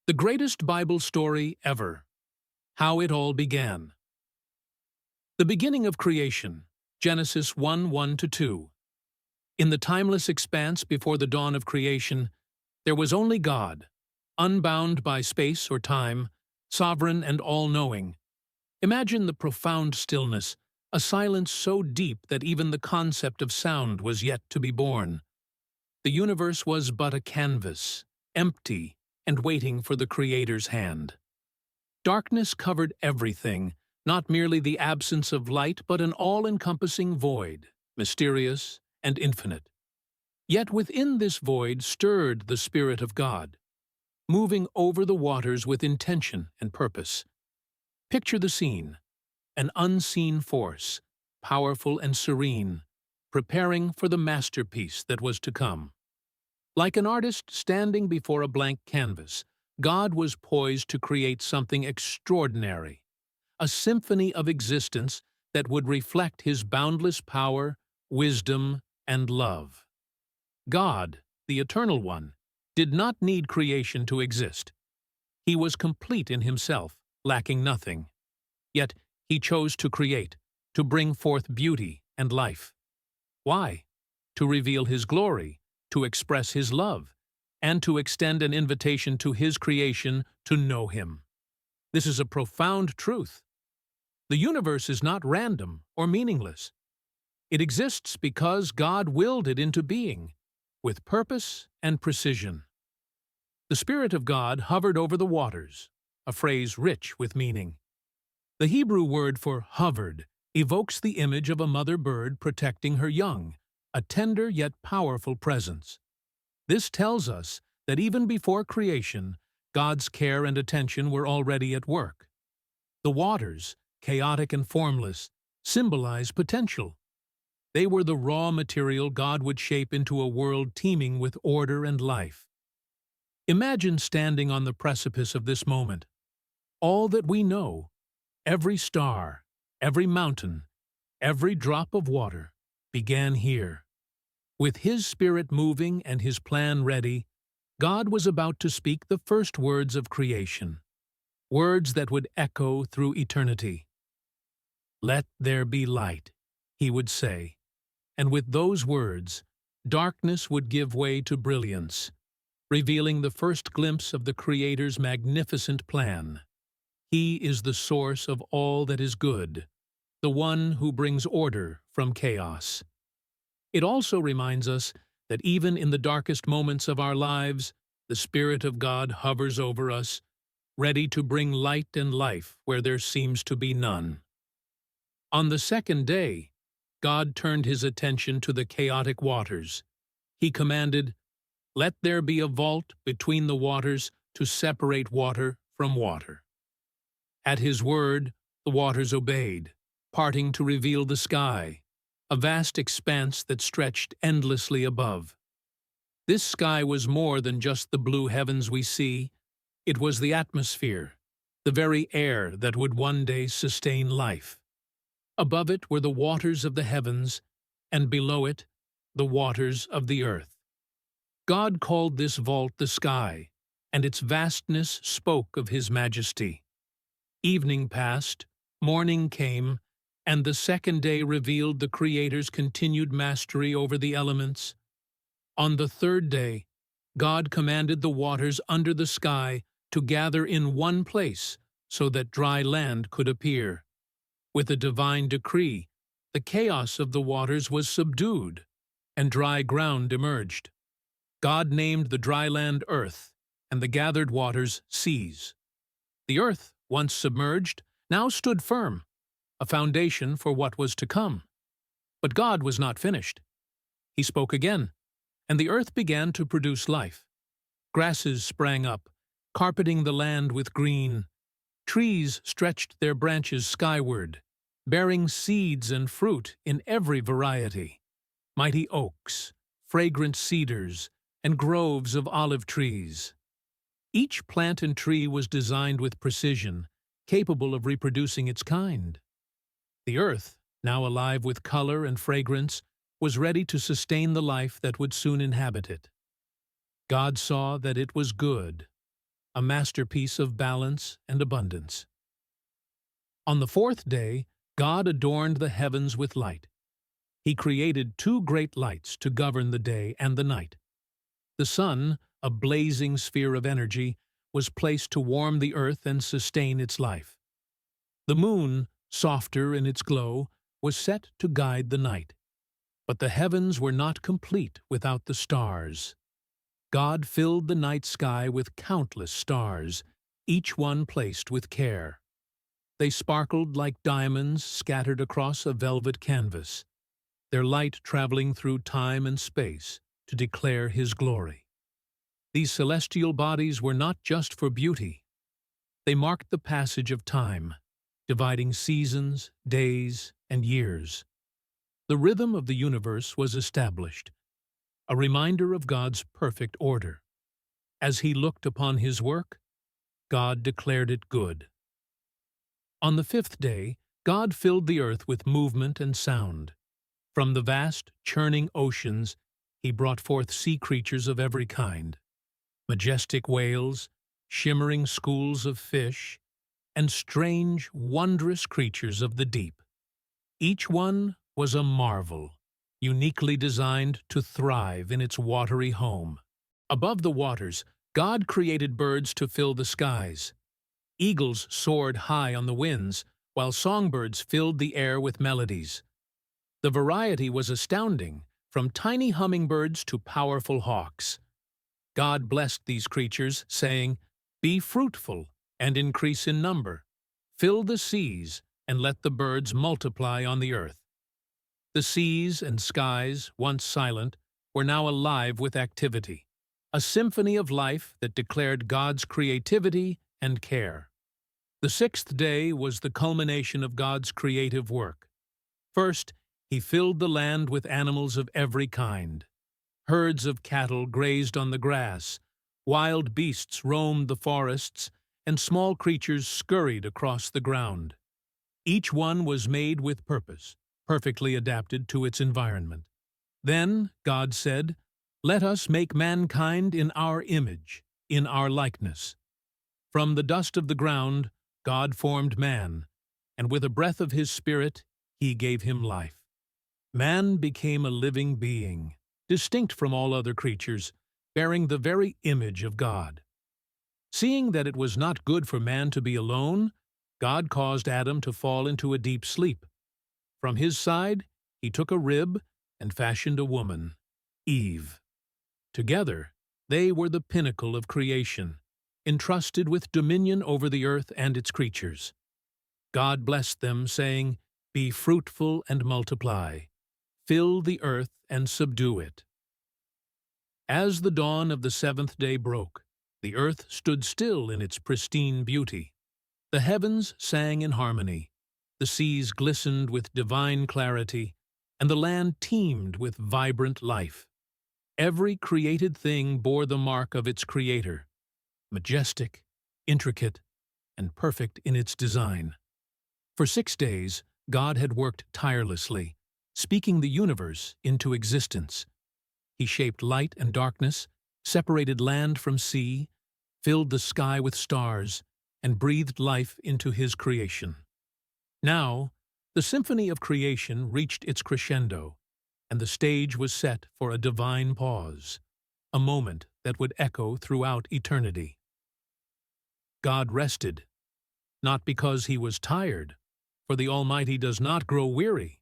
The greatest Bible story ever. How it all began. The beginning of creation. Genesis 1:1-2. In the timeless expanse before the dawn of creation, there was only God, unbound by space or time, sovereign and all-knowing. Imagine the profound stillness, a silence so deep that even the concept of sound was yet to be born. The universe was but a canvas, empty, and waiting for the Creator's hand. Darkness covered everything, not merely the absence of light, but an all-encompassing void, mysterious and infinite. Yet within this void stirred the Spirit of God, moving over the waters with intention and purpose. Picture the scene: an unseen force, powerful and serene, preparing for the masterpiece that was to come. Like an artist standing before a blank canvas, God was poised to create something extraordinary, a symphony of existence that would reflect His boundless power, wisdom, and love. God, the Eternal One, did not need creation to exist. He was complete in Himself, lacking nothing. Yet He chose to create, to bring forth beauty and life. Why? To reveal His glory, to express His love, and to extend an invitation to His creation to know Him. This is a profound truth. The universe is not random or meaningless. It exists because God willed it into being, with purpose and precision. The Spirit of God hovered over the waters, a phrase rich with meaning. The Hebrew word for hovered evokes the image of a mother bird protecting her young, a tender yet powerful presence. This tells us that even before creation, God's care and attention were already at work. The waters, chaotic and formless, symbolize potential. They were the raw material God would shape into a world teeming with order and life. Imagine standing on the precipice of this moment. All that we know, every star, every mountain, every drop of water, began here. With His Spirit moving and His plan ready, God was about to speak the first words of creation, words that would echo through eternity. "Let there be light," He would say, and with those words, darkness would give way to brilliance, revealing the first glimpse of the Creator's magnificent plan. He is the source of all that is good, the one who brings order from chaos. It also reminds us that even in the darkest moments of our lives, the Spirit of God hovers over us, ready to bring light and life where there seems to be none. On the second day, God turned His attention to the chaotic waters. He commanded, "Let there be a vault between the waters to separate water from water." At His word, the waters obeyed, parting to reveal the sky, a vast expanse that stretched endlessly above. This sky was more than just the blue heavens we see. It was the atmosphere, the very air that would one day sustain life. Above it were the waters of the heavens, and below it, the waters of the earth. God called this vault the sky, and its vastness spoke of His majesty. Evening passed, morning came, and the second day revealed the Creator's continued mastery over the elements. On the third day, God commanded the waters under the sky to gather in one place so that dry land could appear. With a divine decree, the chaos of the waters was subdued, and dry ground emerged. God named the dry land earth, and the gathered waters seas. The earth, once submerged, now stood firm, a foundation for what was to come. But God was not finished. He spoke again, and the earth began to produce life. Grasses sprang up, carpeting the land with green. Trees stretched their branches skyward, bearing seeds and fruit in every variety. Mighty oaks, fragrant cedars, and groves of olive trees. Each plant and tree was designed with precision, capable of reproducing its kind. The earth, now alive with color and fragrance, was ready to sustain the life that would soon inhabit it. God saw that it was good. a masterpiece of balance and abundance. On the fourth day, God adorned the heavens with light. He created two great lights to govern the day and the night. The sun, a blazing sphere of energy, was placed to warm the earth and sustain its life. The moon, softer in its glow, was set to guide the night. But the heavens were not complete without the stars. God filled the night sky with countless stars, each one placed with care. They sparkled like diamonds scattered across a velvet canvas, their light traveling through time and space to declare His glory. These celestial bodies were not just for beauty. They marked the passage of time, dividing seasons, days, and years. The rhythm of the universe was established, a reminder of God's perfect order. As He looked upon His work, God declared it good. On the fifth day, God filled the earth with movement and sound. From the vast, churning oceans, He brought forth sea creatures of every kind, majestic whales, shimmering schools of fish, and strange, wondrous creatures of the deep. Each one was a marvel, uniquely designed to thrive in its watery home. Above the waters, God created birds to fill the skies. Eagles soared high on the winds, while songbirds filled the air with melodies. The variety was astounding, from tiny hummingbirds to powerful hawks. God blessed these creatures, saying, "Be fruitful and increase in number. Fill the seas and let the birds multiply on the earth." The seas and skies, once silent, were now alive with activity, a symphony of life that declared God's creativity and care. The sixth day was the culmination of God's creative work. First, He filled the land with animals of every kind. Herds of cattle grazed on the grass, wild beasts roamed the forests, and small creatures scurried across the ground. Each one was made with purpose, perfectly adapted to its environment. Then God said, "Let us make mankind in our image, in our likeness." From the dust of the ground, God formed man, and with a breath of His Spirit, He gave him life. Man became a living being, distinct from all other creatures, bearing the very image of God. Seeing that it was not good for man to be alone, God caused Adam to fall into a deep sleep. From his side, He took a rib and fashioned a woman, Eve. Together, they were the pinnacle of creation, entrusted with dominion over the earth and its creatures. God blessed them, saying, "Be fruitful and multiply. Fill the earth and subdue it." As the dawn of the seventh day broke, the earth stood still in its pristine beauty. The heavens sang in harmony, the seas glistened with divine clarity, and the land teemed with vibrant life. Every created thing bore the mark of its Creator, majestic, intricate, and perfect in its design. For 6 days, God had worked tirelessly, speaking the universe into existence. He shaped light and darkness, separated land from sea, filled the sky with stars, and breathed life into His creation. Now, the symphony of creation reached its crescendo, and the stage was set for a divine pause, a moment that would echo throughout eternity. God rested, not because He was tired, for the Almighty does not grow weary.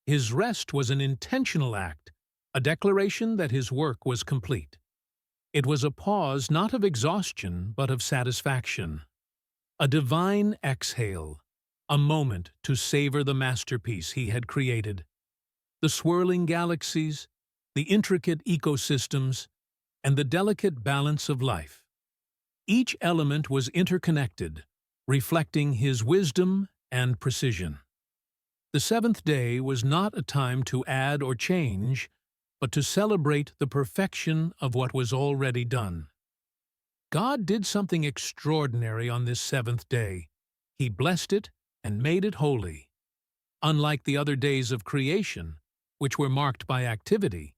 His rest was an intentional act, a declaration that His work was complete. It was a pause not of exhaustion but of satisfaction, a divine exhale, a moment to savor the masterpiece He had created. The swirling galaxies, the intricate ecosystems, and the delicate balance of life. Each element was interconnected, reflecting His wisdom and precision. The seventh day was not a time to add or change, but to celebrate the perfection of what was already done. God did something extraordinary on this seventh day. He blessed it and made it holy. Unlike the other days of creation, which were marked by activity,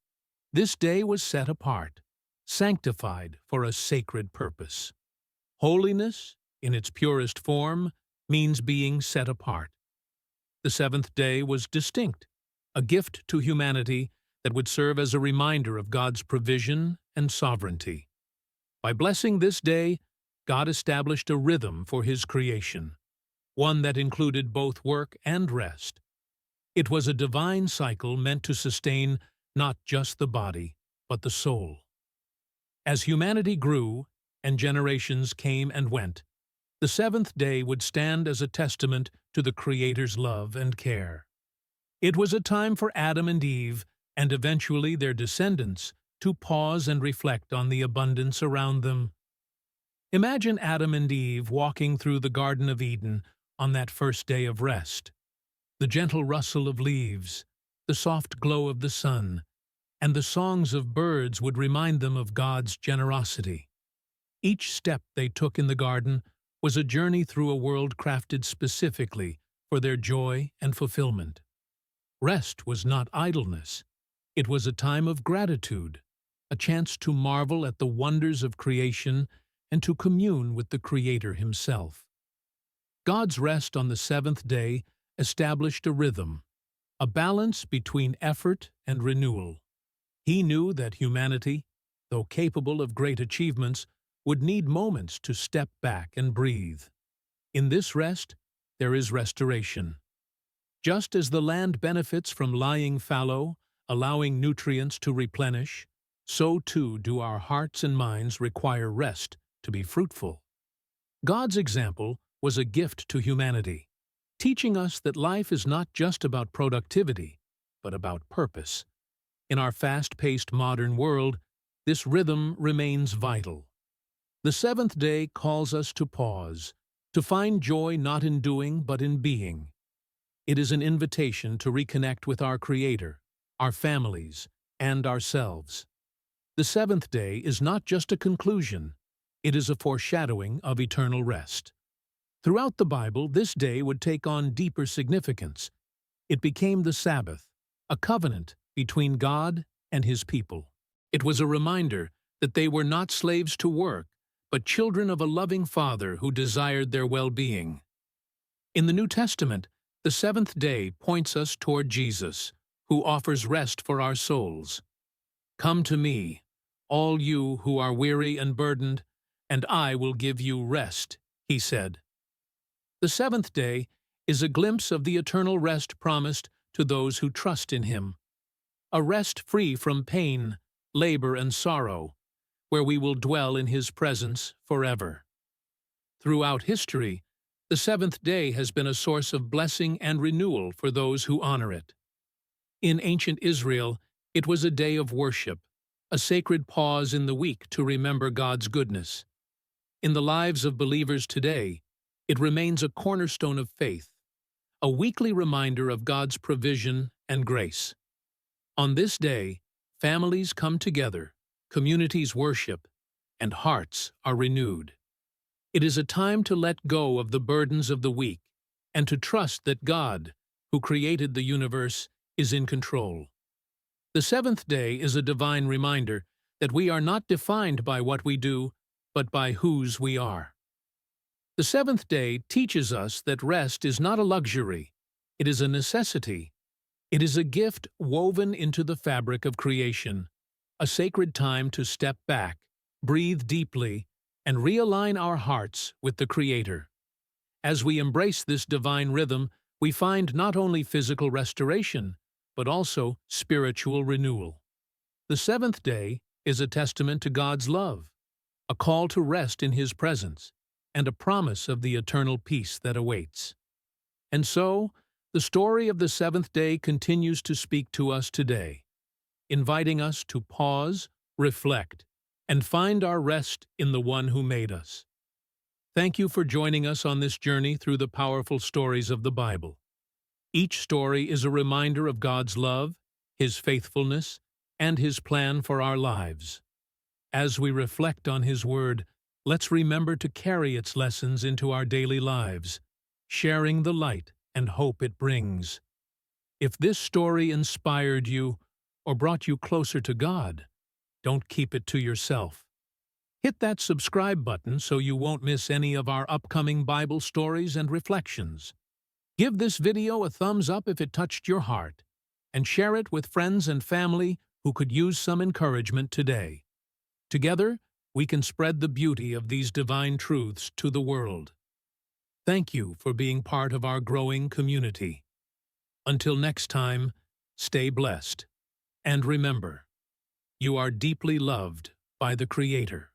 this day was set apart, sanctified for a sacred purpose. Holiness, in its purest form, means being set apart. The seventh day was distinct, a gift to humanity that would serve as a reminder of God's provision and sovereignty. By blessing this day, God established a rhythm for His creation, one that included both work and rest. It was a divine cycle meant to sustain not just the body, but the soul. As humanity grew and generations came and went, the seventh day would stand as a testament to the Creator's love and care. It was a time for Adam and Eve, and eventually their descendants, to pause and reflect on the abundance around them. Imagine Adam and Eve walking through the Garden of Eden on that first day of rest. The gentle rustle of leaves, the soft glow of the sun, and the songs of birds would remind them of God's generosity. Each step they took in the garden was a journey through a world crafted specifically for their joy and fulfillment. Rest was not idleness. It was a time of gratitude, a chance to marvel at the wonders of creation and to commune with the Creator Himself. God's rest on the seventh day established a rhythm, a balance between effort and renewal. He knew that humanity, though capable of great achievements, would need moments to step back and breathe. In this rest, there is restoration. Just as the land benefits from lying fallow, allowing nutrients to replenish, so too do our hearts and minds require rest to be fruitful. God's example was a gift to humanity, teaching us that life is not just about productivity, but about purpose. In our fast-paced modern world, this rhythm remains vital. The seventh day calls us to pause, to find joy not in doing but in being. It is an invitation to reconnect with our Creator, our families, and ourselves. The seventh day is not just a conclusion, it is a foreshadowing of eternal rest. Throughout the Bible, this day would take on deeper significance. It became the Sabbath, a covenant between God and His people. It was a reminder that they were not slaves to work, but children of a loving Father who desired their well-being. In the New Testament, the seventh day points us toward Jesus, who offers rest for our souls. "Come to me, all you who are weary and burdened, and I will give you rest," He said. The seventh day is a glimpse of the eternal rest promised to those who trust in Him. A rest free from pain, labor, and sorrow, where we will dwell in His presence forever. Throughout history, the seventh day has been a source of blessing and renewal for those who honor it. In ancient Israel, it was a day of worship, a sacred pause in the week to remember God's goodness. In the lives of believers today, it remains a cornerstone of faith, a weekly reminder of God's provision and grace. On this day, families come together, communities worship, and hearts are renewed. It is a time to let go of the burdens of the week and to trust that God, who created the universe, is in control. The seventh day is a divine reminder that we are not defined by what we do, but by whose we are. The seventh day teaches us that rest is not a luxury, it is a necessity. It is a gift woven into the fabric of creation, a sacred time to step back, breathe deeply, and realign our hearts with the Creator. As we embrace this divine rhythm, we find not only physical restoration, but also spiritual renewal. The seventh day is a testament to God's love, a call to rest in His presence, and a promise of the eternal peace that awaits. And so, the story of the seventh day continues to speak to us today, inviting us to pause, reflect, and find our rest in the One who made us. Thank you for joining us on this journey through the powerful stories of the Bible. Each story is a reminder of God's love, His faithfulness, and His plan for our lives. As we reflect on His Word, let's remember to carry its lessons into our daily lives, sharing the light and hope it brings. If this story inspired you or brought you closer to God, don't keep it to yourself. Hit that subscribe button so you won't miss any of our upcoming Bible stories and reflections. Give this video a thumbs up if it touched your heart, and share it with friends and family who could use some encouragement today. Together, we can spread the beauty of these divine truths to the world. Thank you for being part of our growing community. Until next time, stay blessed. And remember, you are deeply loved by the Creator.